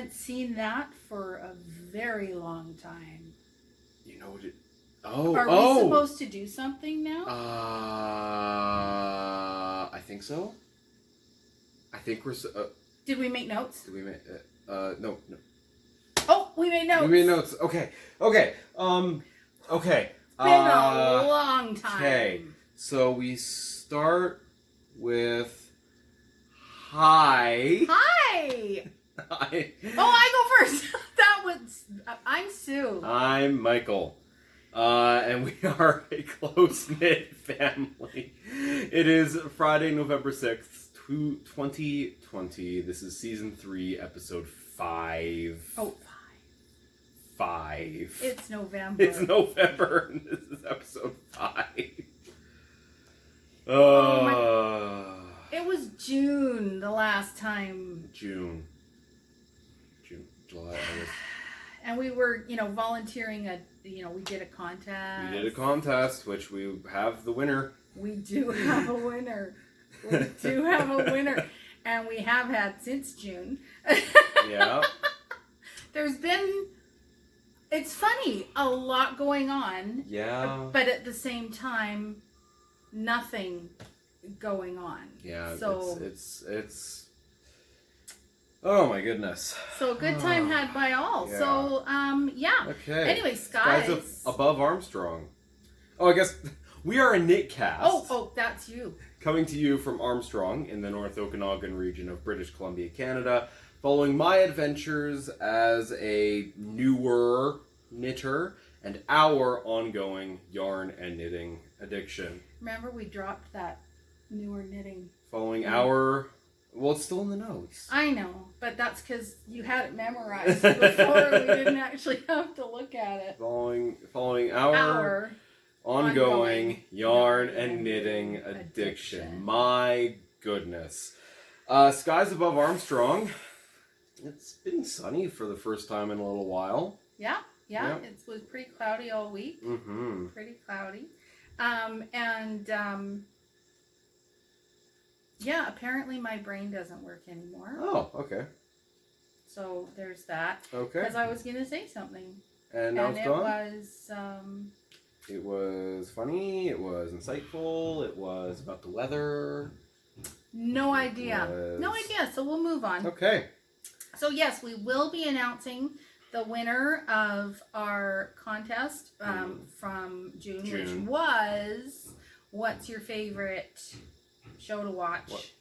haven't seen that for a very long time. You know what? Are we supposed to do something now? I think so. I think we're. Did we make notes? Did we make? No. Oh, we made notes. We made notes. Okay. Okay. It's been a long time. Okay. So we start with hi. Hi. Hi. Oh, I go first. I'm Sue. I'm Michael. And we are a close-knit family. It is Friday, November 6th, 2020. This is season 3, episode 5. Oh, 5. It's November. It's November, and this is episode 5. It was June the last time. June, July, August. And we were, volunteering we did a contest. We did a contest, which we have the winner. We do have a winner. And we have had since June. Yeah. There's been, it's funny, a lot going on. Yeah. But at the same time, nothing going on. Yeah. So it's oh my goodness. So a good time had by all. Yeah. So yeah. Okay. Anyway, Skies above Armstrong. Oh, I guess we are a knit cast. Oh, that's you. Coming to you from Armstrong in the North Okanagan region of British Columbia, Canada, following my adventures as a newer knitter and our ongoing yarn and knitting addiction. Remember, we dropped that newer knitting. Following our... Well, it's still in the notes. I know, but that's because you had it memorized before we didn't actually have to look at it. Following our ongoing yarn and knitting addiction. My goodness. Skies above Armstrong. It's been sunny for the first time in a little while. Yeah. It was pretty cloudy all week. Mm-hmm. Pretty cloudy. Yeah, apparently my brain doesn't work anymore. Oh, okay. So there's that. Okay. Because I was going to say something. And now it's gone? It was... It was funny, it was insightful, it was about the weather. No idea. No idea, so we'll move on. Okay. So yes, we will be announcing the winner of our contest from June, which was, what's your favorite show to watch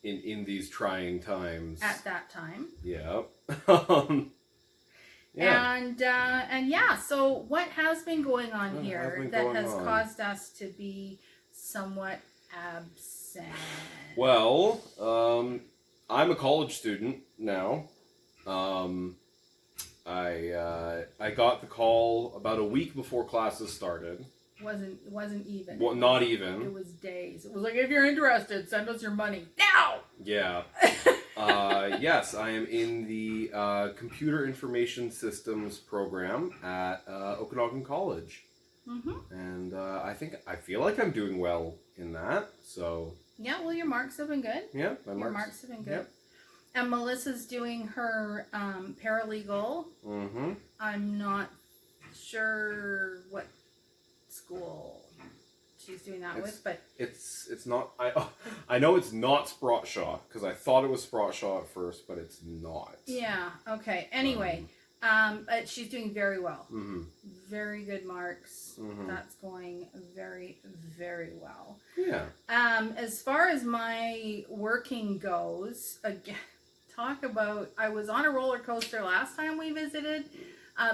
in these trying times at that time? Yeah. And yeah, so what has been going on here that has caused us to be somewhat absent? Well, I'm a college student now. I got the call about a week before classes started. It wasn't even. Well, not even. It was days. It was like, if you're interested, send us your money now. Yeah. Yes, I am in the Computer Information Systems program at Okanagan College. Mm-hmm. And I feel like I'm doing well in that. So. Yeah. Well, your marks have been good. Yeah, your marks have been good. Yep. And Melissa's doing her paralegal. Mm-hmm. I'm not sure what school she's doing that with, but it's not. I know it's not Sprottshaw because I thought it was Sprottshaw at first, but it's not. Yeah. Okay. Anyway, but she's doing very well. Mm-hmm. Very good marks. Mm-hmm. That's going very, very well. Yeah. As far as my working goes, again, talk about. I was on a roller coaster last time we visited.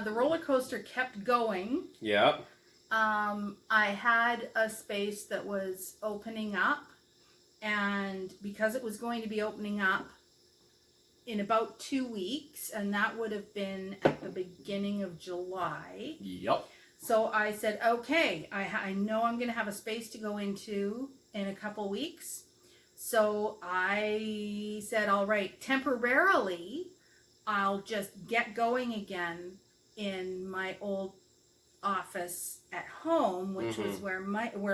The roller coaster kept going. Yeah. I had a space that was opening up, and because it was going to be opening up in about 2 weeks, and that would have been at the beginning of July. Yep. So I said, okay, I know I'm going to have a space to go into in a couple weeks. So I said, all right, temporarily, I'll just get going again in my old office at home, which was where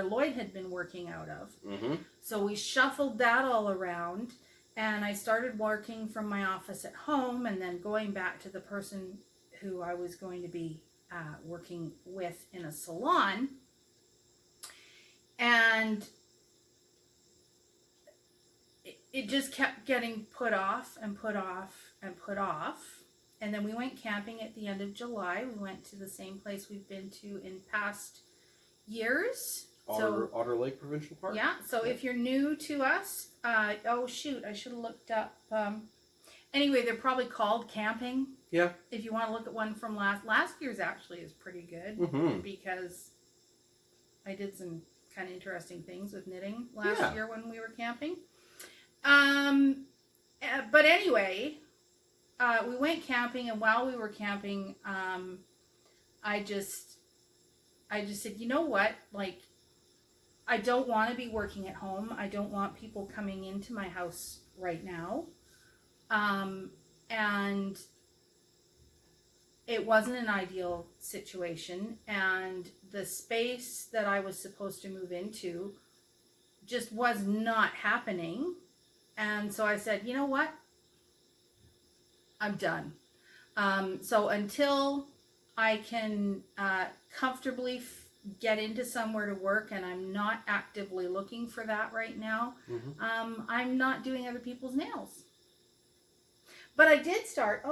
Lloyd had been working out of. Mm-hmm. So we shuffled that all around, And I started working from my office at home and then going back to the person who I was going to be working with in a salon. And it just kept getting put off and put off and put off. And then we went camping at the end of July. We went to the same place we've been to in past years. Otter Lake Provincial Park? Yeah, so if you're new to us, oh shoot, I should have looked up. Anyway, they're probably called camping. Yeah. If you want to look at one from last year's, actually is pretty good because I did some kind of interesting things with knitting last year when we were camping. But anyway, we went camping, and while we were camping, I just said, you know what, like, I don't want to be working at home. I don't want people coming into my house right now. And it wasn't an ideal situation. And the space that I was supposed to move into just was not happening. And so I said, you know what? I'm done. So until I can comfortably get into somewhere to work, and I'm not actively looking for that right now, I'm not doing other people's nails. But I did start,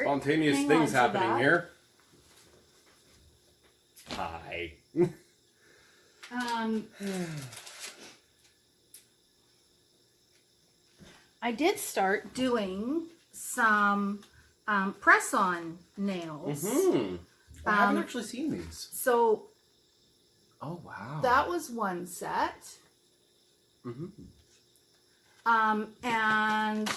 spontaneous things happening here. Hi. I did start doing some press-on nails. I haven't actually seen these. So, oh wow, that was one set. And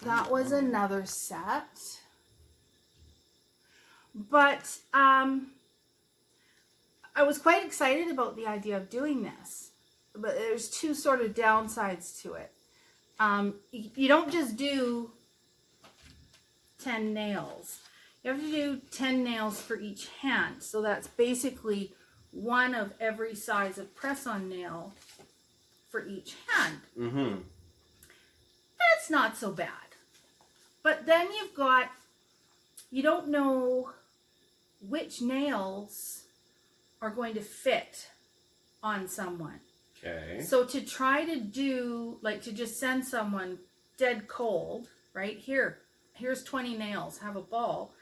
that was another set. But I was quite excited about the idea of doing this. But there's two sort of downsides to it. You don't just do 10 nails. You have to do 10 nails for each hand. So that's basically one of every size of press-on nail for each hand. That's not so bad. But then you don't know which nails are going to fit on someone. Okay. So to try to do, like, to just send someone dead cold, right? Here's 20 nails, have a ball.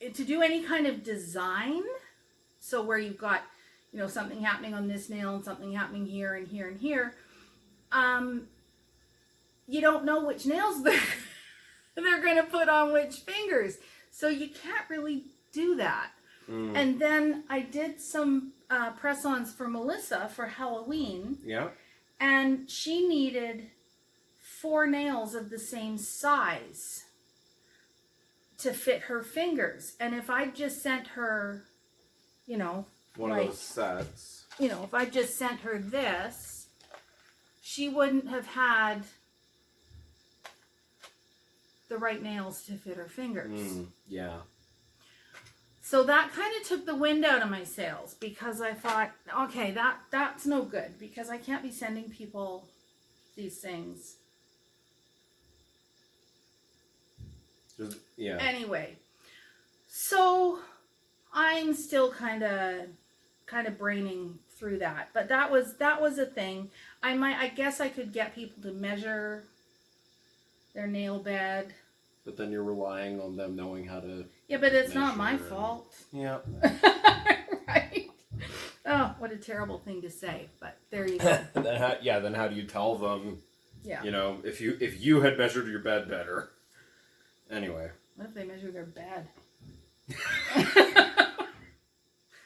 To do any kind of design, so where you've got, something happening on this nail and something happening here and here and here, you don't know which nails they're going to put on which fingers. So you can't really do that. And then I did some press-ons for Melissa for Halloween. Yeah. And she needed 4 nails of the same size to fit her fingers. And if I just sent her, one of those sets. If I just sent her this, she wouldn't have had the right nails to fit her fingers. Yeah. So that kind of took the wind out of my sails, because I thought, okay, that's no good, because I can't be sending people these things. Yeah. Anyway, so I'm still kind of braining through that, but that was a thing. I guess I could get people to measure their nail bed. But then you're relying on them knowing how to. Yeah, but it's not my fault. Yeah. Right. Oh, what a terrible thing to say, but there you go. Then how do you tell them? Yeah. If you had measured your bed better. Anyway. What if they measure their bed?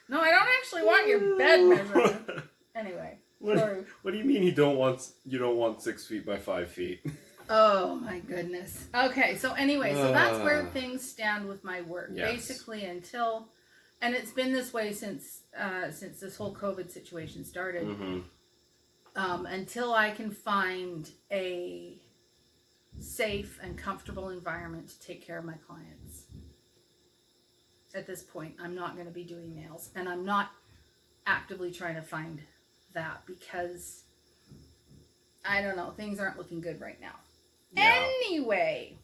No, I don't actually want your bed measurement. Anyway. What do you mean you don't want 6 feet by 5 feet? Oh my goodness. Okay, so anyway, so that's where things stand with my work. Yes. Basically until, and it's been this way since this whole COVID situation started. Until I can find a safe and comfortable environment to take care of my clients. at this point. I'm not going to be doing nails, and I'm not actively trying to find that because I don't know, things aren't looking good right now. Yeah. Anyway,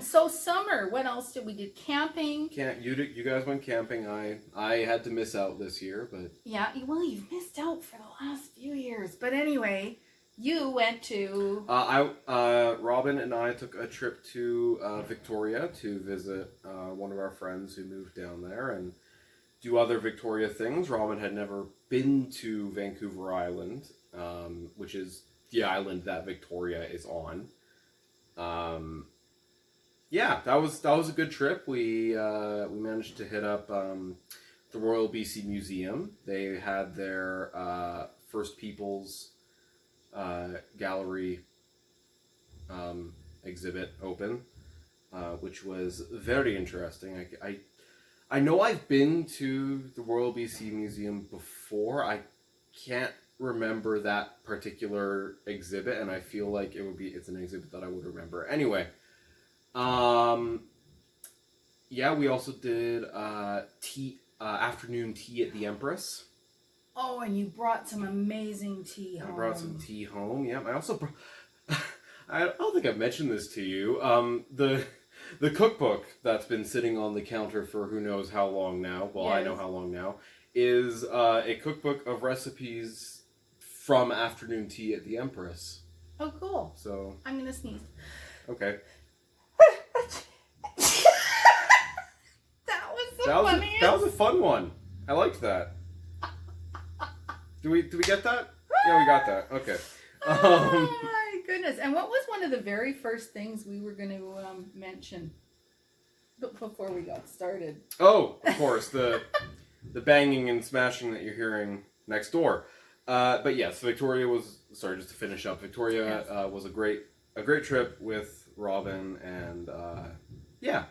so summer, what else did we do? Camping. You guys went camping. I had to miss out this year, but Yeah, well, you've missed out for the last few years. But anyway, you went to Robin and I took a trip to Victoria to visit one of our friends who moved down there and do other Victoria things. Robin had never been to Vancouver Island, which is the island that Victoria is on. Yeah, that was a good trip. We managed to hit up the Royal BC Museum. They had their First Peoples gallery exhibit open, which was very interesting. I know I've been to the Royal BC Museum before. I can't remember that particular exhibit, and I feel like it's an exhibit that I would remember. Anyway, yeah, we also did afternoon tea at the Empress. Oh, and you brought some amazing tea home. I brought some tea home. Yeah, I also brought, I don't think I've mentioned this to you. The cookbook that's been sitting on the counter for who knows how long now. Well, Yes. I know how long now. Is a cookbook of recipes from afternoon tea at the Empress. Oh, cool. So I'm gonna sneeze. okay. That was the funniest. That was a fun one. I liked that. Do we get that? Yeah, we got that. Okay. Oh my goodness! And what was one of the very first things we were going to mention before we got started? Oh, of course, the banging and smashing that you're hearing next door. But yes, Victoria was, sorry, just to finish up. Victoria Yes. was a great trip with Robin, and yeah,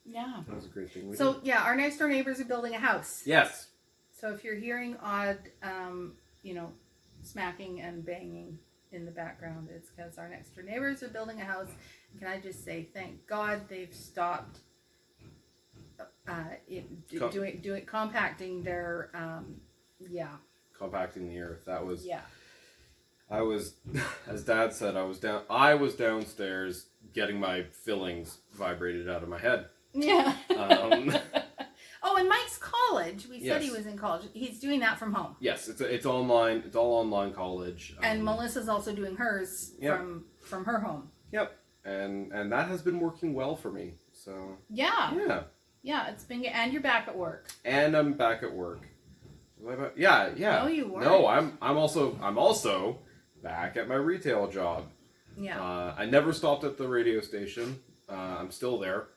Yeah. that was a great thing. So yeah, our next door neighbors are building a house. Yes. So if you're hearing odd, smacking and banging in the background, it's because our next door neighbors are building a house. And can I just say, thank God they've stopped compacting their, Compacting the earth. That was. Yeah. I was, as Dad said, I was downstairs getting my fillings vibrated out of my head. Yeah. Um, Oh, and Mike's college. We said he Yes. was in college. He's doing that from home. Yes, it's online. It's all online college. And Melissa's also doing hers Yep. from her home. Yep, and that has been working well for me. So Yeah. yeah, It's been, and you're back at work. and I'm back at work. Yeah. No, you weren't. No, I'm also back at my retail job. Yeah. I never stopped at the radio station. I'm still there.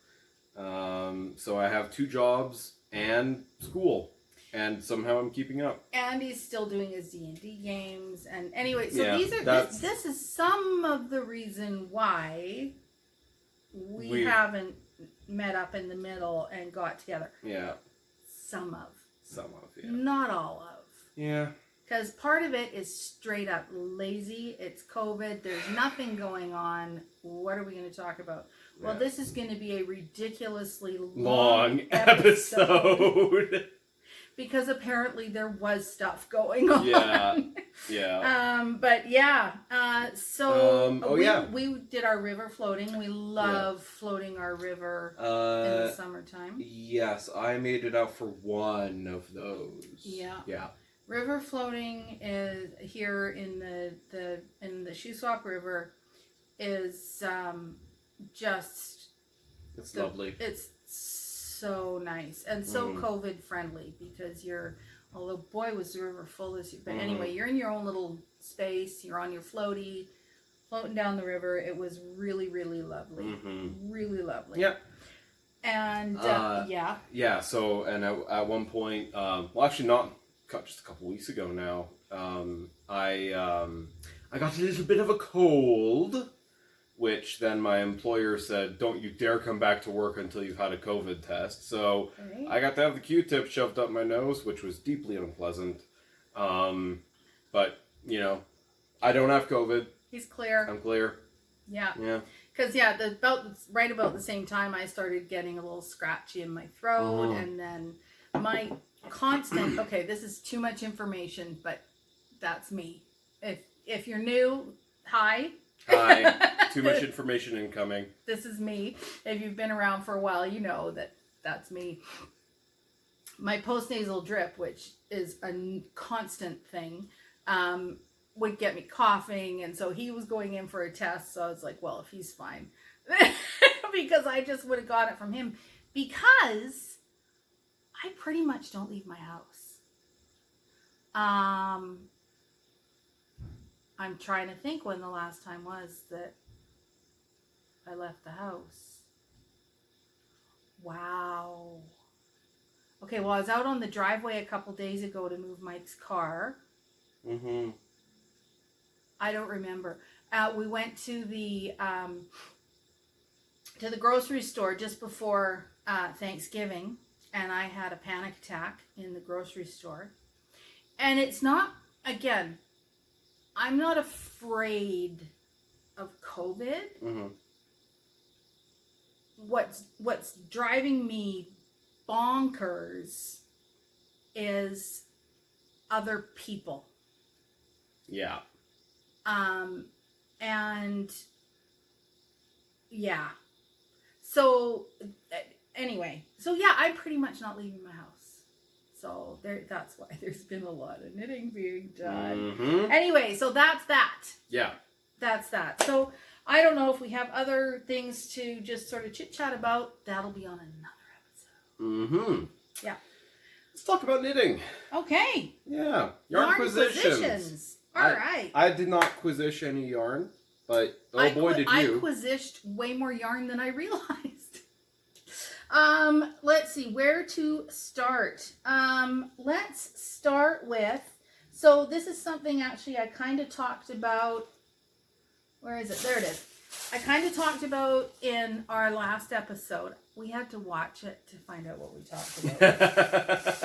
So I have 2 jobs and school, and somehow I'm keeping up. And he's still doing his D&D games. And anyway, so Yeah, this is some of the reason why we haven't met up in the middle and got together. Yeah, Some of. yeah. Not all of. Yeah. Because part of it is straight up lazy. It's COVID. There's nothing going on. What are we going to talk about? Well, Yeah. this is going to be a ridiculously Long episode. Because apparently there was stuff going on. Yeah. But yeah. We did our river floating. We love floating our river in the summertime. Yes, I made it out for one of those. Yeah. River floating is here in the Shuswap River is just Lovely. It's so nice and so COVID friendly because although boy was the river full this year, but anyway, you're in your own little space. You're on your floating down the river. It was really, really lovely. Really lovely. Yeah. And Yeah. So and at one point, well, actually not just a couple weeks ago now, I got a little bit of a cold, which then my employer said, "Don't you dare come back to work until you've had a COVID test." So I got to have the Q-tip shoved up my nose, which was deeply unpleasant. But I don't have COVID. he's clear. I'm clear. Yeah. Yeah. Because right about the same time I started getting a little scratchy in my throat, and then my constant. Okay, this is too much information, but that's me. If you're new, hi. Hi. Too much information incoming. This is me. If you've been around for a while, you know that's me. My postnasal drip, which is a constant thing, would get me coughing, and so he was going in for a test. So I was like, well, if he's fine, because I just would have got it from him, because I pretty much don't leave my house. I'm trying to think when the last time was that I left the house. Wow. Okay, well, I was out on the driveway a couple days ago to move Mike's car. Mm-hmm. I don't remember. We went to the grocery store just before Thanksgiving, and I had a panic attack in the grocery store. And it's not, again, I'm not afraid of COVID. Mm-hmm. What's driving me bonkers is other people. Yeah. And yeah. So anyway, I'm pretty much not leaving my house. So that's why there's been a lot of knitting being done. Mm-hmm. Anyway, so that's that. Yeah. That's that. So I don't know if we have other things to just sort of chit chat about. That'll be on another episode. Mm-hmm. Yeah. Let's talk about knitting. Okay. Yeah. Yarn acquisitions. All right. I did not acquisition any yarn, but oh boy did you. I acquisitioned way more yarn than I realized. Let's see where to start. Let's start with, so this is something actually I kind of talked about. Where is it? There it is. I kind of talked about in our last episode. We had to watch it to find out what we talked about.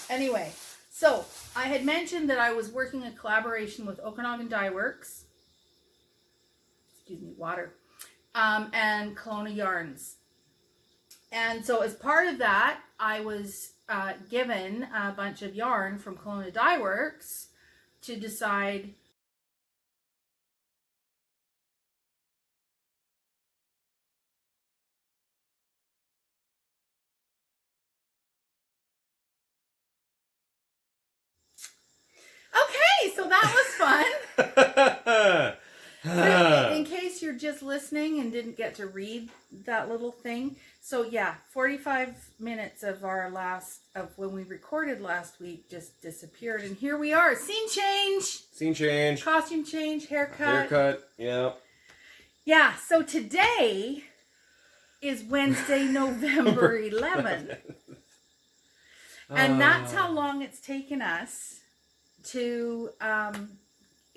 Anyway, so I had mentioned that I was working a collaboration with Okanagan Dye Works. Excuse me, water. And Kelowna Yarns. And so as part of that, I was given a bunch of yarn from Kelowna Dye Works to decide okay, so that was fun. In case you're just listening and didn't get to read that little thing. So yeah, 45 minutes of when we recorded last week just disappeared, and here we are. Scene change. Costume change, haircut. Yeah. Yeah, so today is Wednesday, November 11th. And that's how long it's taken us to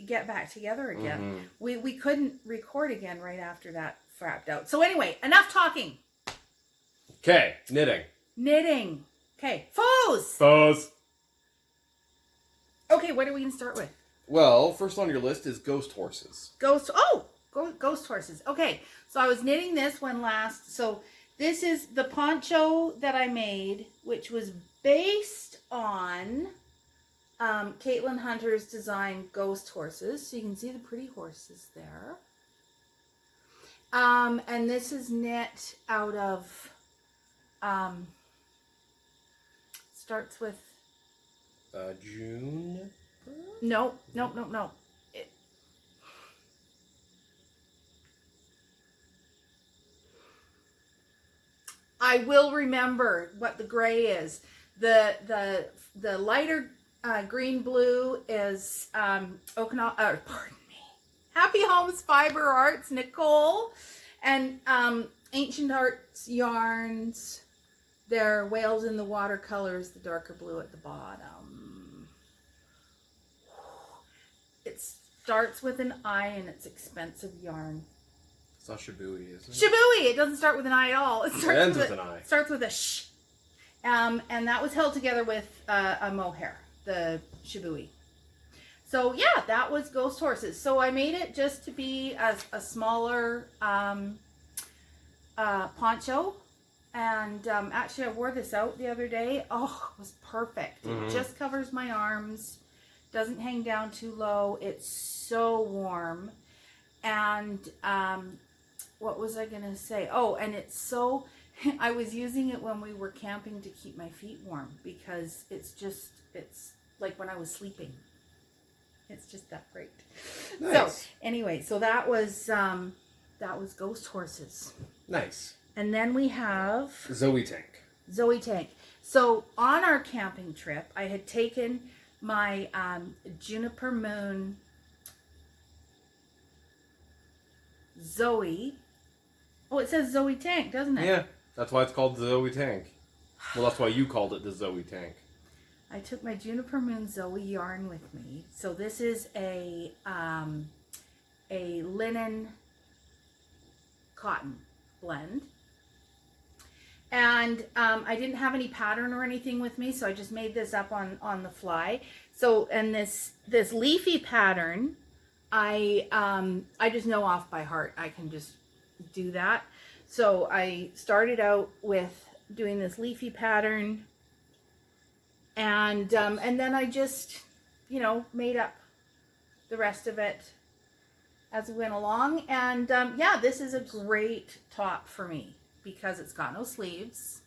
get back together again. Mm-hmm. We couldn't record again right after that frapped out. So anyway, enough talking. Okay, knitting. Okay, foes. Okay, what are we going to start with? Well, first on your list is ghost horses. Ghost horses. Okay, so I was knitting this one last. So this is the poncho that I made, which was based on Caitlin Hunter's design ghost horses. So you can see the pretty horses there. And this is knit out of, starts with... June? No. I will remember what the gray is. The lighter green blue is Okinawa. Pardon me. Happy Homes Fiber Arts, Nicole, and Ancient Arts Yarns. They're Whales in the Watercolors, the darker blue at the bottom. It starts with an I and it's expensive yarn. It's not Shibui, is it? Shibui! It doesn't start with an I at all. It ends with an I. Starts with a sh. And that was held together with a mohair, the Shibui. So yeah, that was Ghost Horses. So I made it just to be a smaller poncho. And actually I wore this out the other day. Oh, it was perfect. It just covers my arms. Doesn't hang down too low. It's so warm. And what was I going to say? Oh, and it's so... I was using it when we were camping to keep my feet warm. Because it's like when I was sleeping. It's just that great. Nice. So anyway, so that was Ghost Horses. Nice. And then we have Zoe Tank. Zoe Tank. So on our camping trip, I had taken my Juniper Moon Zoe. Oh, it says Zoe Tank, doesn't it? Yeah, that's why it's called the Zoe Tank. Well, that's why you called it the Zoe Tank. I took my Juniper Moon Zoe yarn with me. So this is a linen cotton blend. And I didn't have any pattern or anything with me, so I just made this up on the fly. So, and this leafy pattern, I just know off by heart. I can just do that. So I started out with doing this leafy pattern, and then I just, made up the rest of it as we went along. And yeah, this is a great top for me, because it's got no sleeves,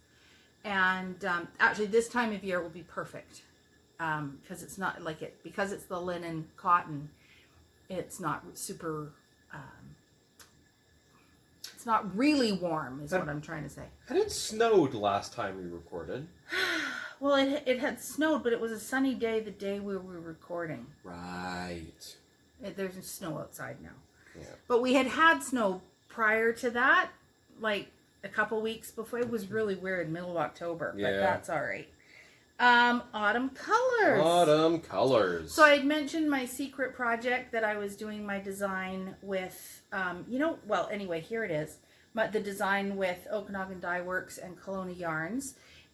and actually this time of year will be perfect, because it's not like it, because it's the linen cotton, it's not super, it's not really warm is what I'm trying to say. And it snowed last time we recorded. Well, it had snowed, but it was a sunny day the day we were recording. Right. There's snow outside now. Yeah. But we had snow prior to that, like a couple weeks before. It was really weird, middle of October, but that's all right. Autumn colors. Autumn colors. So I had mentioned my secret project that I was doing my design with, well, anyway, here it is. The design with Okanagan Dye Works and Kelowna Yarns.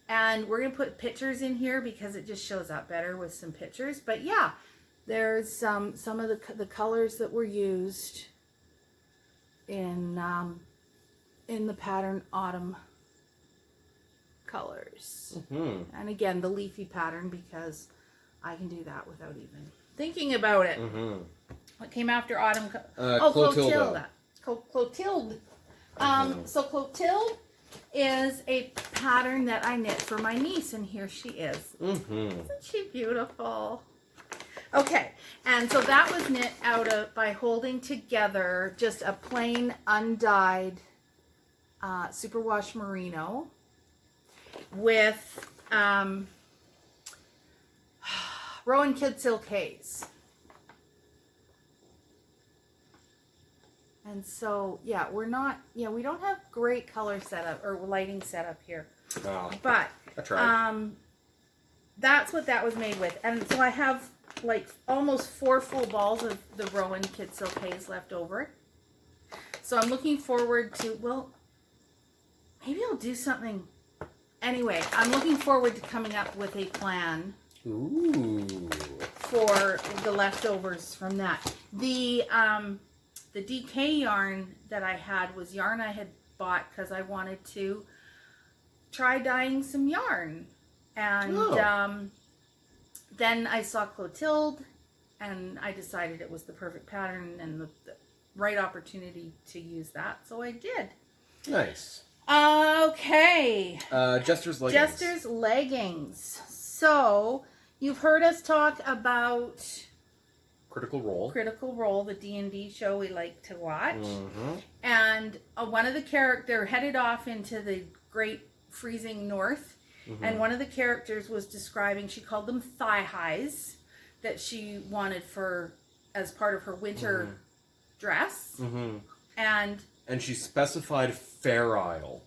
And we're going to put pictures in here because it just shows up better with some pictures. But yeah, there's some of the colors that were used in the pattern Autumn colors. And again, the leafy pattern, because I can do that without even thinking about it. What came after Autumn? Clotilde. Clotilde. So Clotilde is a pattern that I knit for my niece, and here she is. Isn't she beautiful? Okay, and so that was knit by holding together just a plain undyed superwash merino with Rowan Kid Silk Haze. And so, yeah, we don't have great color setup or lighting setup here. Oh, but I tried. that's what that was made with. And so I have like almost 4 full balls of the Rowan Kid Silk Haze left over. So I'm looking forward to, well, maybe I'll do something. Anyway, I'm looking forward to coming up with a plan for the leftovers from that. The DK yarn that I had was yarn I had bought because I wanted to try dyeing some yarn. And then I saw Clotilde, and I decided it was the perfect pattern and the right opportunity to use that, so I did. Nice. Okay. Jester's leggings. Jester's leggings. So, you've heard us talk about Critical Role, the D&D show we like to watch. And one of the characters headed off into the great freezing north. And one of the characters was describing, she called them thigh highs, that she wanted as part of her winter dress. And she specified Fair Isle.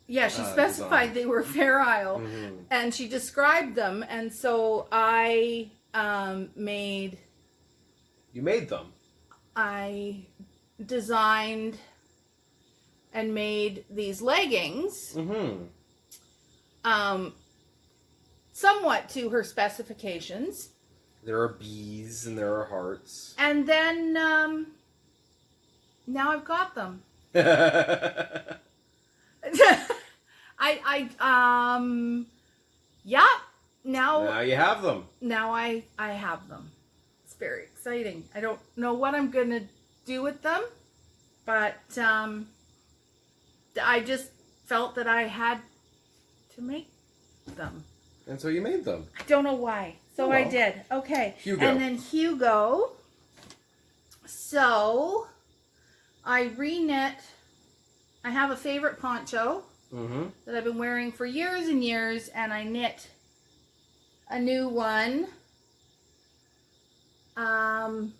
Yeah, she specified they were Fair Isle. And she described them, and so I made... You made them? I designed and made these leggings. Somewhat to her specifications. There are bees and there are hearts. And then, now I've got them. Yeah, Now you have them. Now I have them. It's very exciting. I don't know what I'm going to do with them, but I just felt that I had to make them. And so you made them. I don't know why. So I did. Okay. Hugo. And then Hugo. So I re-knit. I have a favorite poncho that I've been wearing for years and years, and I knit a new one. And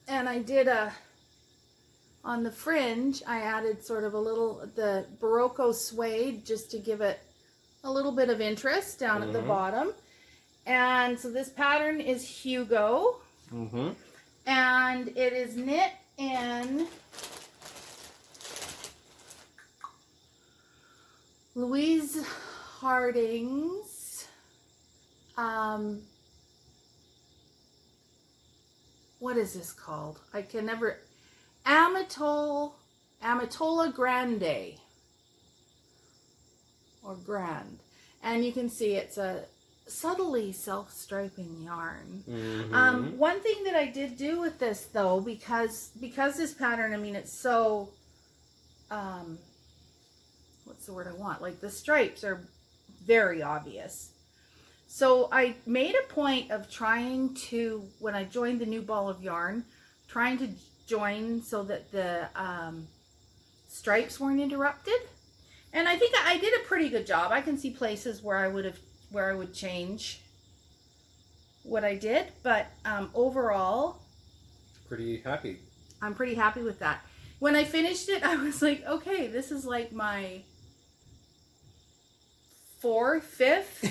I did on the fringe, I added sort of the Barocco suede just to give it a little bit of interest down at the bottom. And so this pattern is Hugo. And it is knit in Louise Harding's, what is this called? I can never, Amatola Grande, or Grand. And you can see it's a subtly self-striping yarn. One thing that I did do with this though, because this pattern, I mean, it's so, what's the word I want? Like the stripes are very obvious. So I made a point of trying to, when I joined the new ball of yarn, trying to join so that the stripes weren't interrupted. And I think I did a pretty good job. I can see places where I would change what I did, but overall, Pretty happy. I'm pretty happy with that. When I finished it, I was like, okay, this is like my 4th, 5th,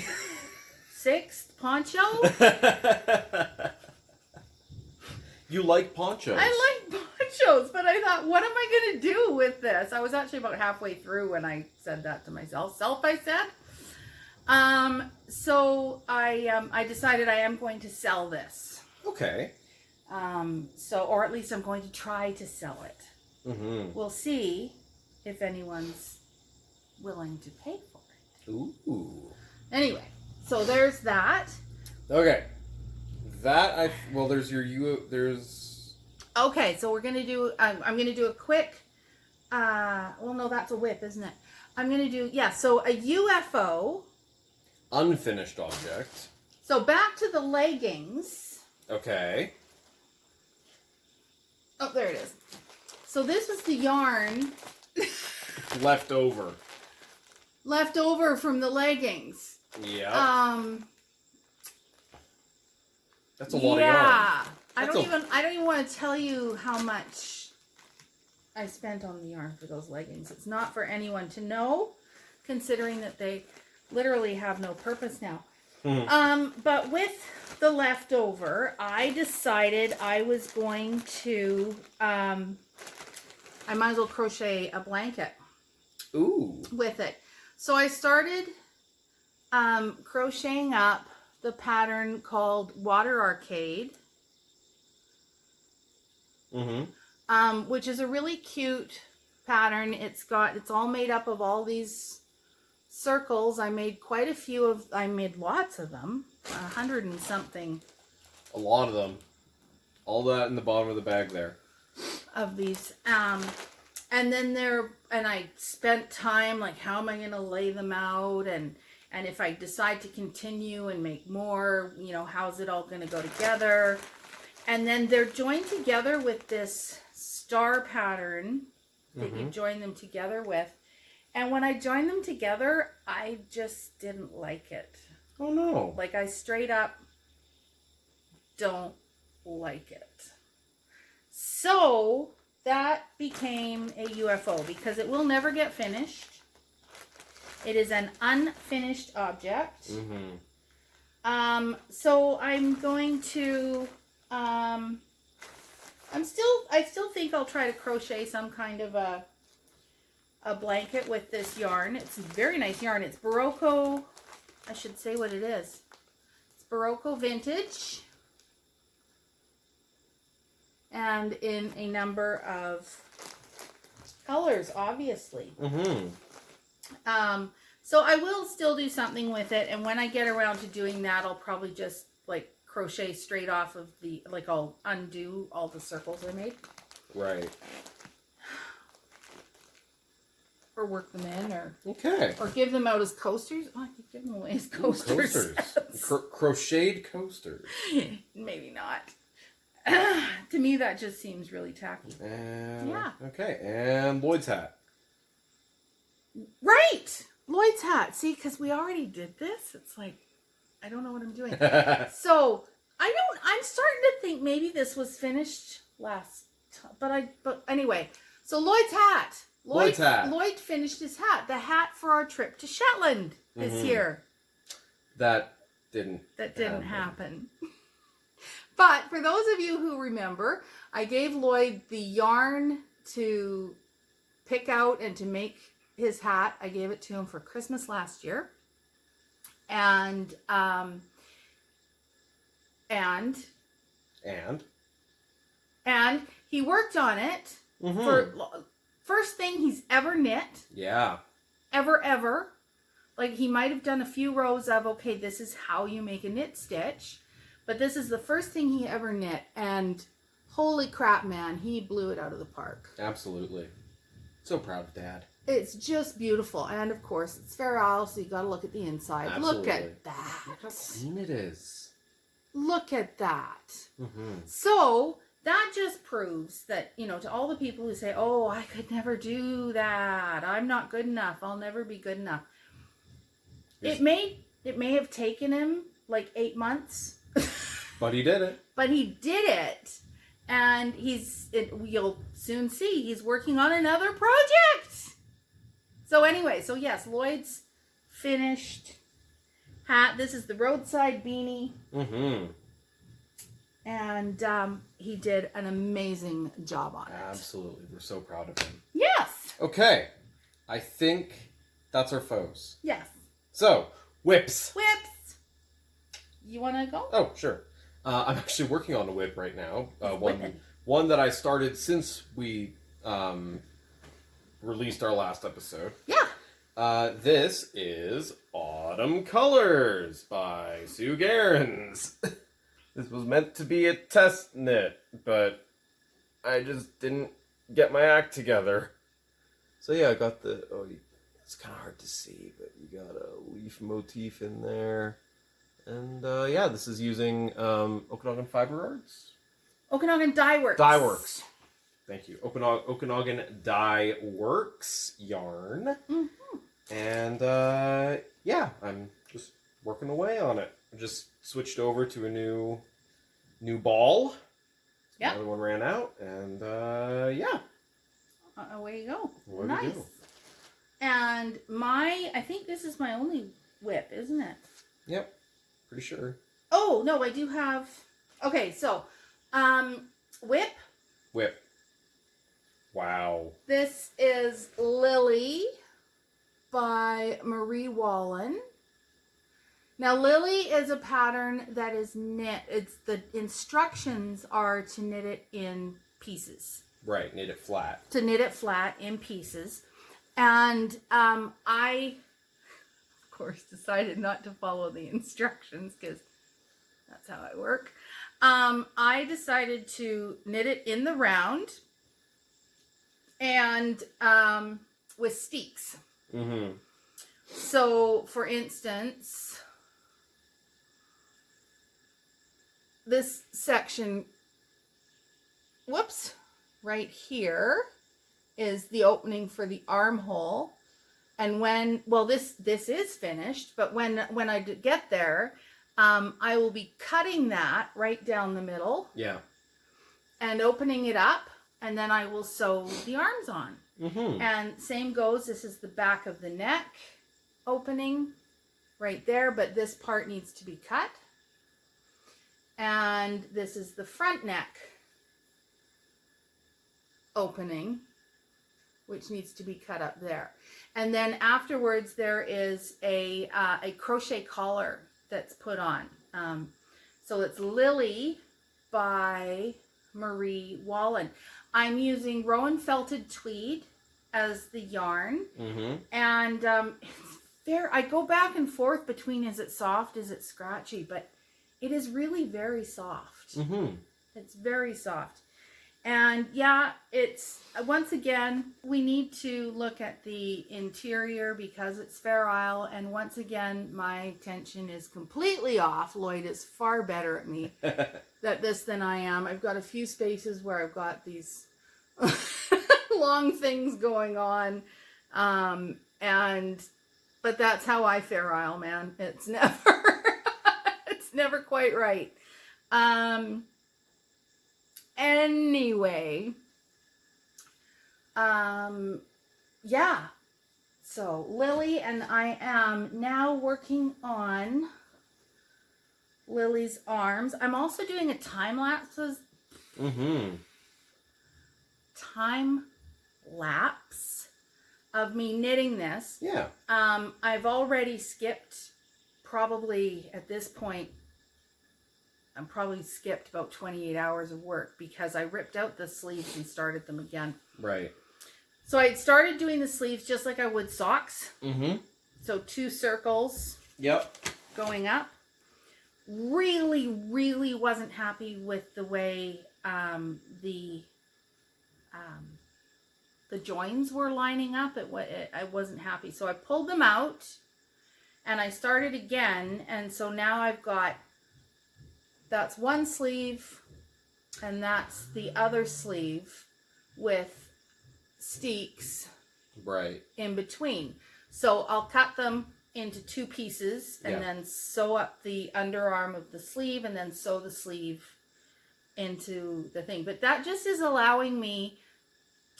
6th poncho. You like ponchos. I like ponchos, but I thought, what am I going to do with this? I was actually about halfway through when I said that to myself. I said. So I decided I am going to sell this. Okay. Or at least I'm going to try to sell it. We'll see if anyone's willing to pay for it. Ooh. Anyway, so there's that. Okay. There's. Okay, so we're gonna do. I'm gonna do a quick. Well, no, that's a whip, isn't it? I'm gonna do So a UFO. Unfinished object. So back to the leggings. Okay. Oh, there it is. So this was the yarn Left over. left over from the leggings. Yeah. That's a lot of yarn. Yeah. I don't even want to tell you how much I spent on the yarn for those leggings. It's not for anyone to know, considering that they literally have no purpose now. But with the leftover, I decided I was going to, I might as well crochet a blanket. Ooh. With it. So I started crocheting up the pattern called Water Arcade. Which is a really cute pattern. It's all made up of all these circles. I made lots of them, 100 and something. A lot of them. All that in the bottom of the bag there. Of these, and then I spent time like, how am I going to lay them out, and if I decide to continue and make more, how's it all going to go together? And then they're joined together with this star pattern that you join them together with. And when I joined them together, I just didn't like it. Oh no. Like, I straight up don't like it. So that became a UFO because it will never get finished. It is an unfinished object. So I'm going to, I still think I'll try to crochet some kind of a blanket with this yarn. It's very nice yarn. It's Barocco. I should say what it is. It's Barocco vintage. And in a number of colors, obviously. So I will still do something with it, and when I get around to doing that, I'll probably just like crochet straight off of the, like I'll undo all the circles I made. Right. Or work them in, or give them out as coasters. Oh, I could give them away as coasters. Crocheted coasters. Maybe not. To me, that just seems really tacky. Yeah. Okay, and Lloyd's hat. Right! Lloyd's hat. See, because we already did this. It's like, I don't know what I'm doing. So, I'm starting to think maybe this was finished last time. But anyway. So, Lloyd's hat. Lloyd finished his hat. The hat for our trip to Shetland this year. That didn't happen. But for those of you who remember, I gave Lloyd the yarn to pick out and to make his hat. I gave it to him for Christmas last year. And he worked on it for first thing he's ever knit. Yeah. Ever. Like, he might have done a few rows of, okay, this is how you make a knit stitch. But this is the first thing he ever knit, and holy crap, man, he blew it out of the park. Absolutely. So proud of Dad. It's just beautiful. And, of course, it's Fair Isle, so you got to look at the inside. Absolutely. Look at that. Look how clean it is. Look at that. So, that just proves that, you know, to all the people who say, oh, I could never do that. I'm not good enough. I'll never be good enough. It may have taken him like 8 months. But he did it. But he did it. And you'll soon see, he's working on another project. So anyway, so yes, Lloyd's finished hat. This is the roadside beanie. And he did an amazing job on it. Absolutely. We're so proud of him. Yes. Okay. I think that's our foes. Yes. So, whips. You want to go? Oh, sure. I'm actually working on a whip right now. One that I started since we released our last episode. Yeah. This is Autumn Colors by Sue Gerrans. This was meant to be a test knit, but I just didn't get my act together. So yeah, I got it's kind of hard to see, but you got a leaf motif in there. And yeah, this is using Okanagan Fiber Arts. Okanagan Dye Works. Dye Works. Thank you. Okanagan Dye Works yarn. And yeah, I'm just working away on it. I just switched over to a new ball. Yeah. Another one ran out, and yeah. Away you go. Away nice. we go. And I think this is my only whip, isn't it? Yep. Pretty sure. Oh, no, I do have... Okay, so, whip. Wow. This is Lily by Marie Wallen. Now, Lily is a pattern that is knit. The instructions are to knit it in pieces. Right, knit it flat. To knit it flat in pieces. And I, of course, decided not to follow the instructions because that's how I work. I decided to knit it in the round and with steeks. So, for instance, this section, right here is the opening for the armhole. And this is finished, but when I get there, I will be cutting that right down the middle. Yeah. And opening it up, and then I will sew the arms on. And same goes, this is the back of the neck opening right there, but this part needs to be cut. And this is the front neck opening, which needs to be cut up there. And then afterwards there is a crochet collar that's put on. So it's Lily by Marie Wallen. I'm using Rowan Felted Tweed as the yarn. Mm-hmm. And it's very, I go back and forth between is it soft, is it scratchy, but it is really very soft. Mm-hmm. It's very soft. And yeah, it's, once again, we need to look at the interior because it's Fair Isle. And once again, my tension is completely off. Lloyd is far better at me at this than I am. I've got a few spaces where I've got these long things going on. But that's how I Fair Isle, man. It's never, it's never quite right. Anyway, yeah, so Lily, and I am now working on Lily's arms. I'm also doing a time lapse of me knitting this. Yeah. I've already skipped, probably at this point, I'm probably skipped about 28 hours of work because I ripped out the sleeves and started them again. Right. So I started doing the sleeves just like I would socks. Mm-hmm. So 2 circles. Yep. Going up. Really, really wasn't happy with the way the joins were lining up. I wasn't happy. So I pulled them out and I started again. And so now I've got, that's one sleeve and that's the other sleeve with steeks right in between. So I'll cut them into 2 pieces and then sew up the underarm of the sleeve and then sew the sleeve into the thing. But that just is allowing me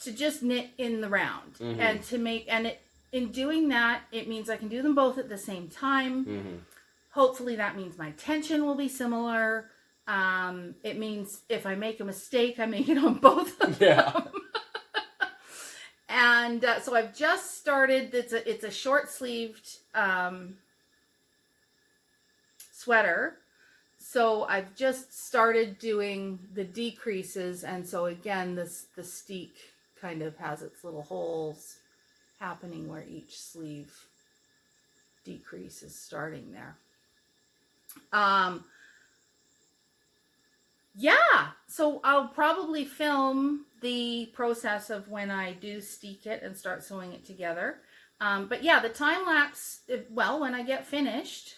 to just knit in the round and to make, and it, in doing that, it means I can do them both at the same time. Hopefully that means my tension will be similar. It means if I make a mistake, I make it on both of them. And so I've just started, it's a short sleeved sweater. So I've just started doing the decreases. And so again, the steek kind of has its little holes happening where each sleeve decrease is starting there. Yeah, so I'll probably film the process of when I do steek it and start sewing it together. But yeah, the time lapse, well, when I get finished,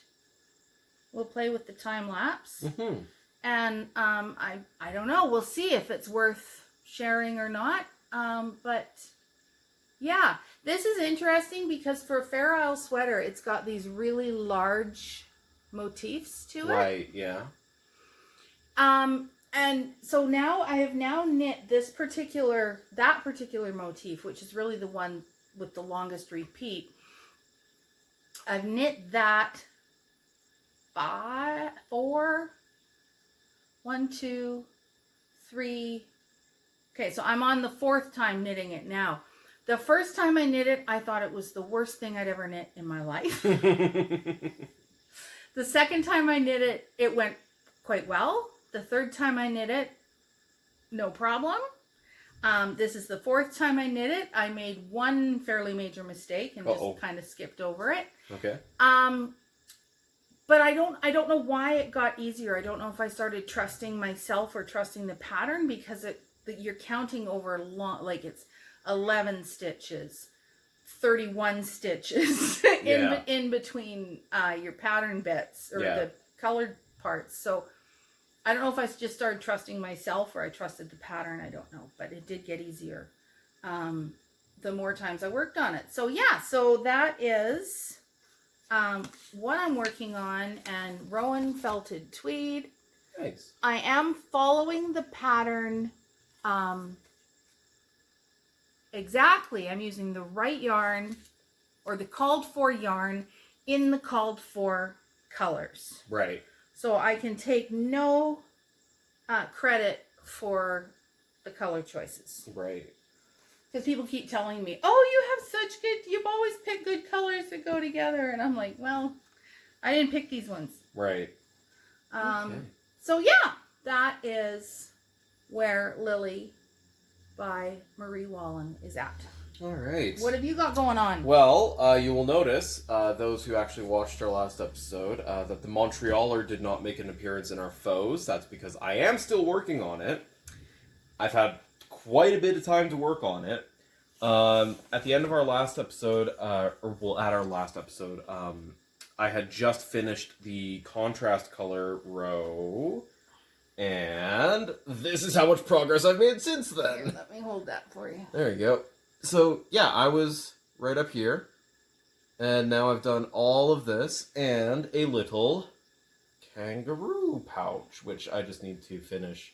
we'll play with the time lapse. And I don't know, we'll see if it's worth sharing or not. But yeah, this is interesting because for a Fair Isle sweater, it's got these really large motifs to it. Right, yeah. And so now I have now knit that particular motif, which is really the one with the longest repeat. I've knit that 1, 2, 3. Okay, so I'm on the 4th time knitting it now. The first time I knit it, I thought it was the worst thing I'd ever knit in my life. The second time I knit it, it went quite well. The 3rd time I knit it, no problem. This is the 4th time I knit it. I made one fairly major mistake and just kind of skipped over it. Okay. But I don't know why it got easier. I don't know if I started trusting myself or trusting the pattern because you're counting over long, like it's 11 stitches, 31 stitches in between your pattern bits or the colored parts. So I don't know if I just started trusting myself or I trusted the pattern. I don't know, but it did get easier the more times I worked on it. So yeah, so that is what I'm working on, and Rowan Felted Tweed. Nice. I am following the pattern exactly. I'm using the right yarn or the called for yarn in the called for colors. Right. So I can take no credit for the color choices. Right. Because people keep telling me, oh, you have such good, you've always picked good colors that go together. And I'm like, well, I didn't pick these ones. Right. Okay. So yeah, that is where Lily by Marie Wallen is at. All right. What have you got going on? Well, you will notice, those who actually watched our last episode, that the Montrealer did not make an appearance in our foes. That's because I am still working on it. I've had quite a bit of time to work on it. At the end of our last episode, at our last episode, I had just finished the contrast color row, and this is how much progress I've made since then. Here, let me hold that for you. There you go. So, yeah, I was right up here, and now I've done all of this, and a little kangaroo pouch, which I just need to finish.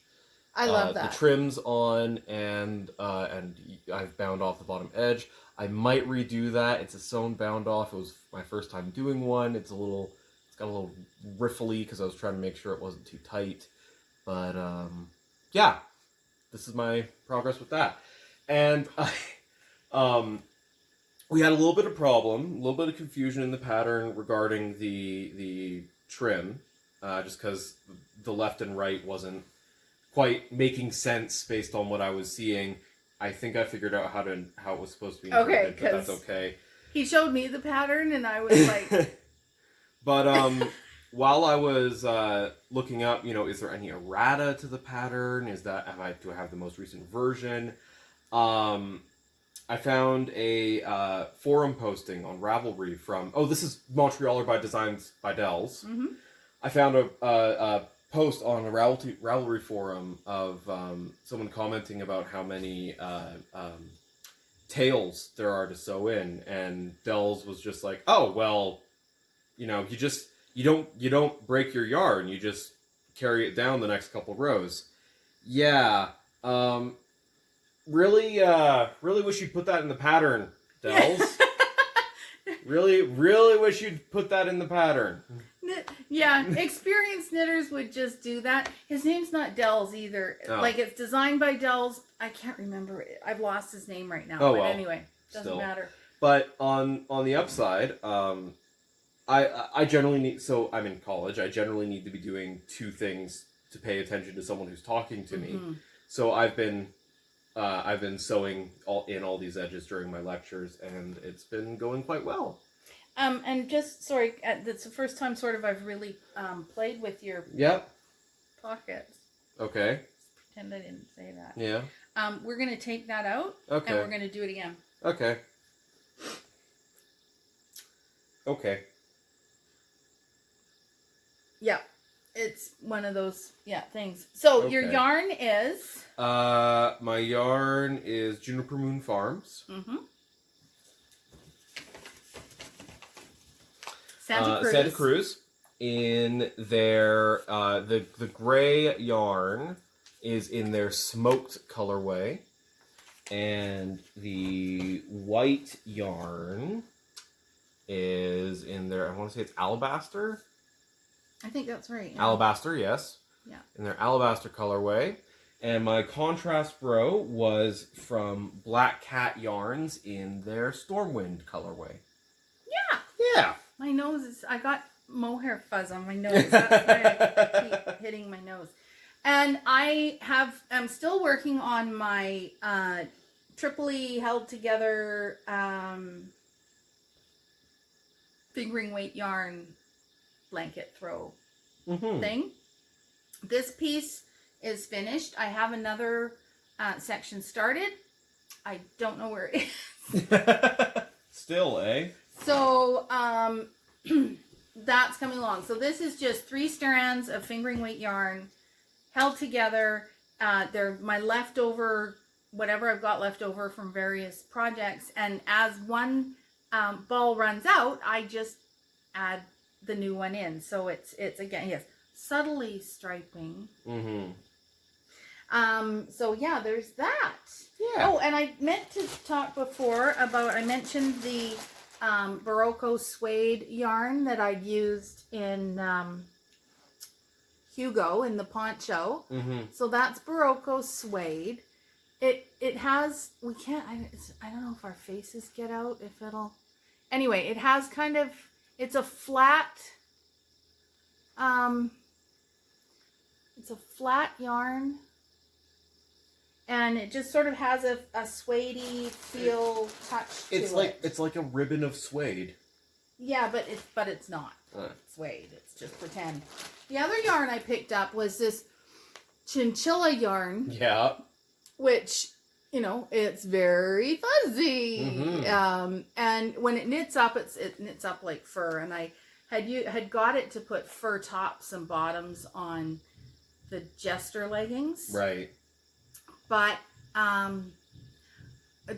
I love that. The trim's on, and I've bound off the bottom edge. I might redo that. It's a sewn bound off. It was my first time doing one. It's got a little riffly because I was trying to make sure it wasn't too tight. But, yeah, this is my progress with that. And we had a little bit of problem, a little bit of confusion in the pattern regarding the trim, just because the left and right wasn't quite making sense based on what I was seeing. I think I figured out how it was supposed to be interpreted, but that's okay. He showed me the pattern, and I was like... But while I was looking up, is there any errata to the pattern? Do I have the most recent version? I found a forum posting on Ravelry from... Oh, this is Montrealer by Designs by Dells. Mm-hmm. I found a post on a Ravelry forum of someone commenting about how many tails there are to sew in, and Dells was just like, "Oh, well, you don't break your yarn, you just carry it down the next couple rows." Yeah, really wish you'd put that in the pattern, Dells. really wish you'd put that in the pattern. Yeah, experienced knitters would just do that. His name's not Dells either. Oh. Like, it's designed by Dells. I can't remember it. I've lost his name right now. Oh, but well, anyway, doesn't matter. But on the upside, I generally need... So I'm in college. I generally need to be doing two things to pay attention to someone who's talking to me. So I've been sewing all these edges during my lectures, and it's been going quite well. And just, sorry, that's the first time sort of I've really played with your pockets. Okay. Just pretend I didn't say that. Yeah. We're going to take that out, Okay. and we're going to do it again. Okay. Okay. Yeah. It's one of those, things. So, your Okay. yarn is? My yarn is Juniper Moon Farms. Mm-hmm. Santa Cruz. In their the gray yarn is in their smoked colorway, and the white yarn is in their, I want to say it's alabaster. I think that's right. Yeah. Alabaster, yes. Yeah. In their alabaster colorway. And my contrast row was from Black Cat Yarns in their Stormwind colorway. Yeah. Yeah. My nose is... I got mohair fuzz on my nose. That's why I keep hitting my nose. And I'm still working on my triply held together fingering weight yarn blanket throw thing. This piece is finished. I have another section started. I don't know where it is. Still, eh? So, that's coming along. So this is just 3 strands of fingering weight yarn held together. They're my leftover, whatever I've got left over from various projects. And as one ball runs out, I just add the new one in. So it's again, yes, subtly striping. So yeah, there's that. Yeah. Oh, and I meant to talk before about, I mentioned the Barocco suede yarn that I'd used in Hugo in the poncho. So that's Barocco suede. It has, I don't know if our faces get out, if it'll, anyway, it has kind of, it's a flat It's a flat yarn. And it just sort of has a suede-y feel touch to it. It's like a ribbon of suede. Yeah, but it's not suede. It's just pretend. The other yarn I picked up was this chinchilla yarn. Yeah. Which, you know, it's very fuzzy. Mm-hmm. And when it knits up, it knits up like fur. And I had got it to put fur tops and bottoms on the Jester leggings. Right. But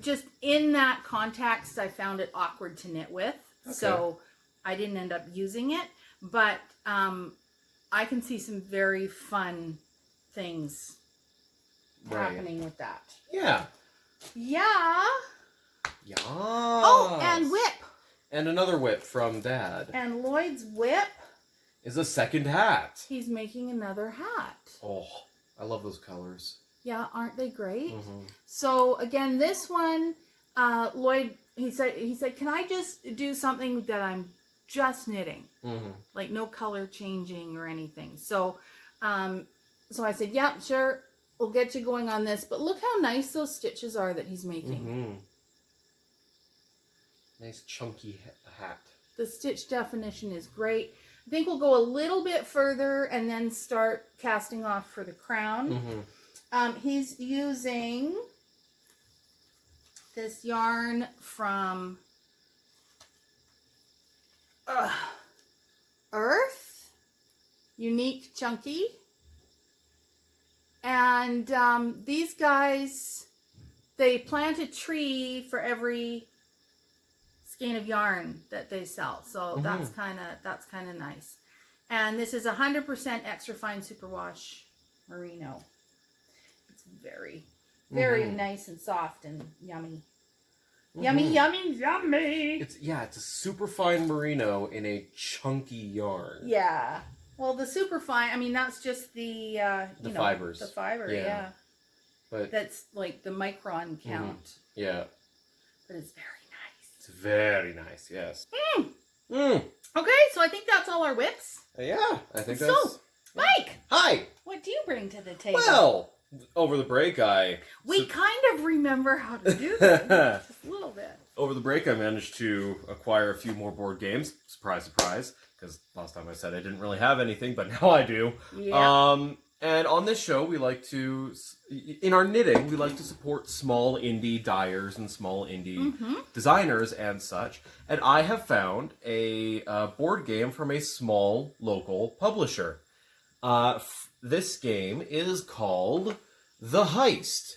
just in that context, I found it awkward to knit with. Okay. So I didn't end up using it. But I can see some very fun things happening with that. Yeah. Yeah. Yeah. Oh, and whip. And another whip from Dad. And Lloyd's whip is a second hat. He's making another hat. Oh, I love those colors. Yeah, aren't they great? Mm-hmm. So again, this one, Lloyd, he said, can I just do something that I'm just knitting, like no color changing or anything? So, so I said, yeah, sure, we'll get you going on this. But look how nice those stitches are that he's making. Nice chunky hat. The stitch definition is great. I think we'll go a little bit further and then start casting off for the crown. He's using this yarn from Earth, Unique Chunky. And these guys, they plant a tree for every skein of yarn that they sell. So that's kind of nice. And this is 100% extra fine superwash merino. It's very, very nice and soft and yummy. Yummy, yummy, yummy. It's a super fine merino in a chunky yarn. Yeah. Well, the super fine, I mean, that's just the fibers. The fiber, yeah. But that's like the micron count. Yeah. But it's very nice. It's very nice, yes. Okay, so I think that's all our whips. Yeah, I think that's... So, Mike! Hi! What do you bring to the table? Well, over the break We kind of remember how to do this. Just a little bit. Over the break I managed to acquire a few more board games. Surprise, surprise. Because last time I said I didn't really have anything, but now I do. Yeah. And on this show, we like to, in our knitting, we like to support small indie dyers and small indie designers and such. And I have found a board game from a small local publisher. This game is called The Heist.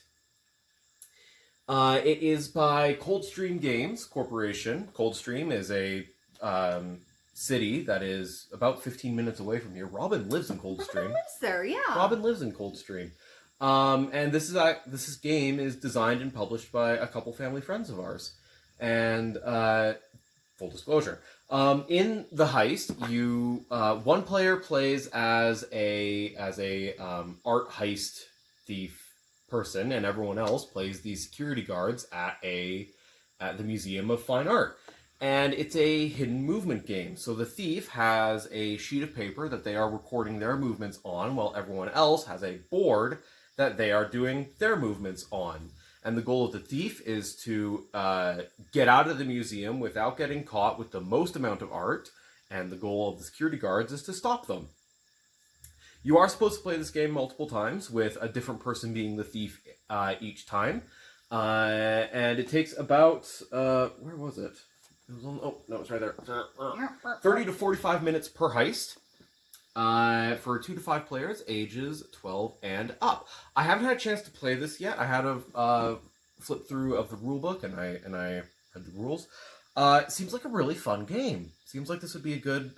It is by Coldstream Games Corporation. Coldstream is a city that is about 15 minutes away from here. Robin lives in Coldstream. Robin lives there, yeah. Robin lives in Coldstream. And this game is designed and published by a couple family friends of ours. And full disclosure, in The Heist, you one player plays as a art heist thief person, and everyone else plays the security guards at the Museum of Fine Art. And it's a hidden movement game. So the thief has a sheet of paper that they are recording their movements on, while everyone else has a board that they are doing their movements on. And the goal of the thief is to get out of the museum without getting caught with the most amount of art. And the goal of the security guards is to stop them. You are supposed to play this game multiple times, with a different person being the thief each time. And it takes about, where was it? It was on, oh, no, it's right there. 30 to 45 minutes per heist. For 2 to 5 players, ages 12 and up. I haven't had a chance to play this yet. I had a flip through of the rule book, and I read the rules. It seems like a really fun game. Seems like this would be a good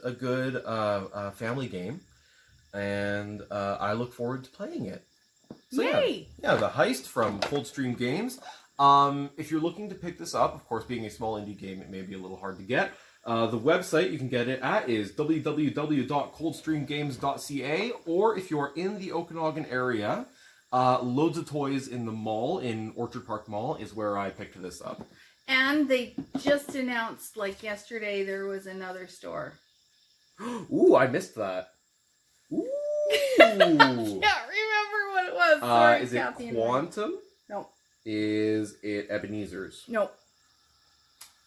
family game, and I look forward to playing it. So, yay! Yeah, The Heist from Coldstream Games. If you're looking to pick this up, of course, being a small indie game, it may be a little hard to get. The website you can get it at is www.coldstreamgames.ca, or if you're in the Okanagan area, Loads of Toys in the mall, in Orchard Park Mall, is where I picked this up. And they just announced, like yesterday, there was another store. Ooh, I missed that. Ooh. Can't remember what it was. Sorry, is it Kathy and Quantum? No. Is it Ebenezer's? No.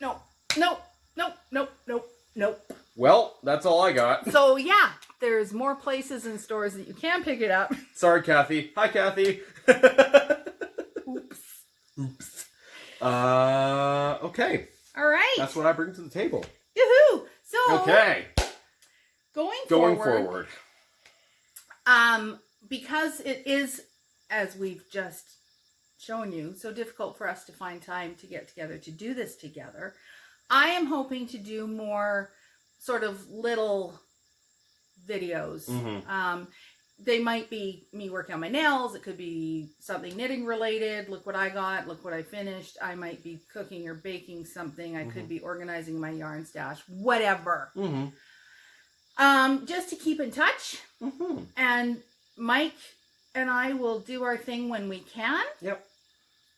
No. No. Nope. Nope. Nope. Nope. Well, that's all I got. So yeah, there's more places and stores that you can pick it up. Sorry, Kathy. Hi, Kathy. Oops. Oops. Okay. All right. That's what I bring to the table. Yoo-hoo! So Okay. Going forward. Because it is, as we've just shown you, so difficult for us to find time to get together to do this together, I am hoping to do more sort of little videos. Mm-hmm. They might be me working on my nails. It could be something knitting related. Look what I got. Look what I finished. I might be cooking or baking something. I could be organizing my yarn stash. Whatever. Just to keep in touch. And Mike and I will do our thing when we can. Yep.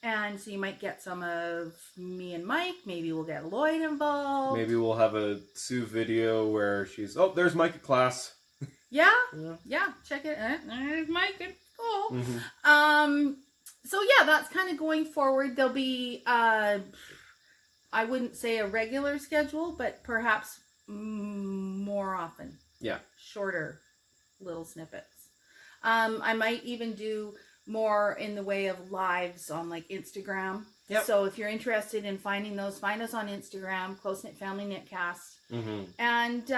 And so you might get some of me and Mike. Maybe we'll get Lloyd involved. Maybe we'll have a Sue video where she's, oh, there's Mike at class. Yeah. Check it. There's Mike at school. So yeah, that's kind of going forward. There'll be, I wouldn't say a regular schedule, but perhaps more often. Yeah. Shorter little snippets. I might even do more in the way of lives on like Instagram. Yep. So if you're interested in finding those, find us on Instagram, Close Knit Family Knitcast. And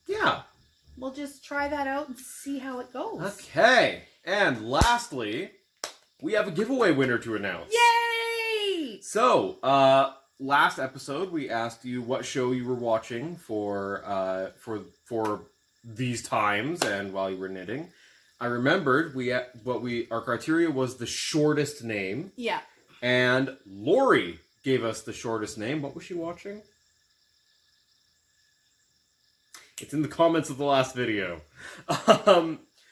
yeah. We'll just try that out and see how it goes. Okay. And lastly, we have a giveaway winner to announce. Yay! So, last episode we asked you what show you were watching for these times and while you were knitting. I remembered our criteria was the shortest name. Yeah. And Lori gave us the shortest name. What was she watching? It's in the comments of the last video.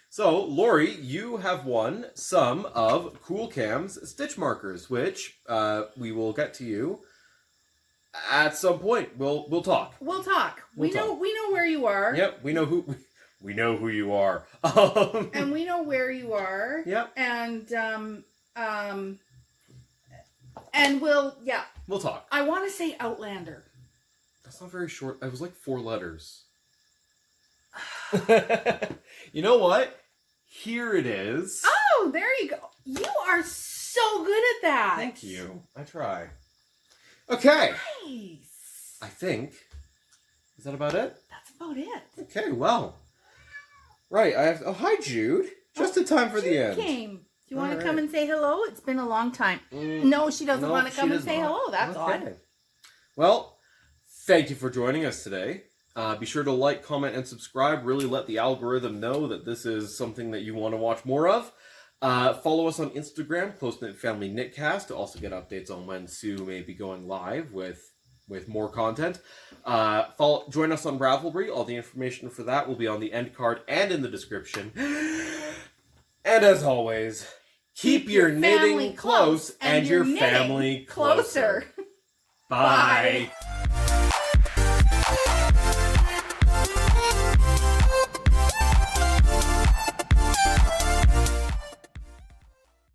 So, Lori, you have won some of Cool Cam's stitch markers, which we will get to you at some point. We'll talk. We'll talk. We know where you are. Yep, we know who you are. And we know where you are. Yep. And we'll talk. I want to say Outlander. That's not very short. It was like 4 letters. You know what? Here it is. Oh, there you go. You are so good at that. Thank you. I try. Okay. Nice. I think. Is that about it? That's about it. Okay, well. Right, I have. Oh, hi, Jude. Just in time for the end. Came. Do you want to come and say hello? It's been a long time. No, she doesn't want to come and say hello. That's odd. Well, thank you for joining us today. Be sure to like, comment, and subscribe. Really let the algorithm know that this is something that you want to watch more of. Follow us on Instagram, Close Knit Family Knitcast, to also get updates on when Sue may be going live with more content. Join us on Ravelry. All the information for that will be on the end card and in the description. And as always, keep your knitting close and your family closer. Bye.